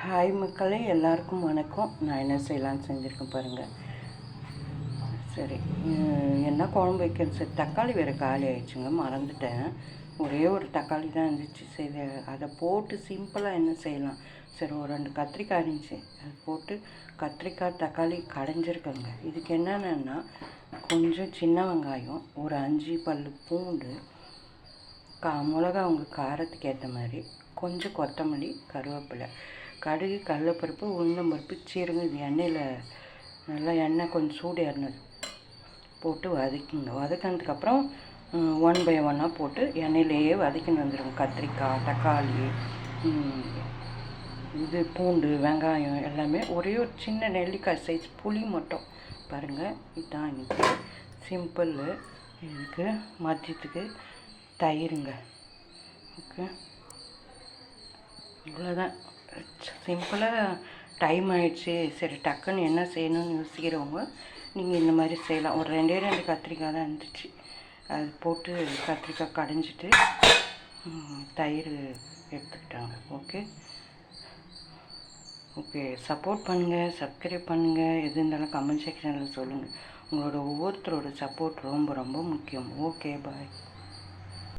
Hi மக்களே, எல்லாருக்கும் வணக்கம். நான் என்ன செய்யலான்னு செஞ்சுருக்கேன் பாருங்கள். சரி, என்ன குழம்பு வைக்கிறது? சரி, தக்காளி வேறு காலி ஆயிடுச்சுங்க, மறந்துட்டேன். ஒரே ஒரு தக்காளி தான் இருந்துச்சு. சரி, அதை போட்டு சிம்பிளாக என்ன செய்யலாம். சரி, ஒரு 2 கத்திரிக்காய் இருந்துச்சு, அது போட்டு கத்திரிக்காய் தக்காளி கடைஞ்சிருக்கேங்க. இதுக்கு என்னென்னா, கொஞ்சம் சின்ன வெங்காயம், ஒரு 5 பல் பூண்டு, மிளகா உங்கள் காரத்துக்கு ஏற்ற மாதிரி, கொஞ்சம் கொத்தமல்லி, கருவேப்பிலை, கடுகு, கடலைப்பருப்பு, உளுந்தம்பருப்பு, சீரகம். இது எண்ணெயில் நல்லா எண்ணெய் கொஞ்சம் சூடு ஏறினது போட்டு வதக்கிங்க. வதக்கினதுக்கப்புறம் 1 பை 1 போட்டு எண்ணெயிலேயே வதக்கின்னு வந்துடுங்க. கத்திரிக்காய், தக்காளி, இது பூண்டு, வெங்காயம் எல்லாமே. ஒரே ஒரு சின்ன நெல்லிக்காய் சைஸ் புளி மட்டும் பாருங்கள். இதுதான் இன்றைக்கி சிம்பிள். இதுக்கு மதியத்துக்கு தயிருங்க. ஓகே, இவ்வளோதான். சிம்பிளாக. டைம் ஆகிடுச்சு, சரி டக்குன்னு என்ன செய்யணும்னு யோசிக்கிறவங்க நீங்கள் இந்த மாதிரி செய்யலாம். ஒரு 2 கத்திரிக்காய் தான் இருந்துச்சு, அது போட்டு கத்திரிக்காய் கடைஞ்சிட்டு தயிர் எடுத்துக்கிட்டாங்க. ஓகே ஓகே, சப்போர்ட் பண்ணுங்கள், சப்ஸ்கிரைப் பண்ணுங்கள். எது இருந்தாலும் கமெண்ட் செக்ஷனில் சொல்லுங்கள். உங்களோட ஒவ்வொருத்தரோட சப்போர்ட் ரொம்ப ரொம்ப முக்கியம். ஓகே, பாய்.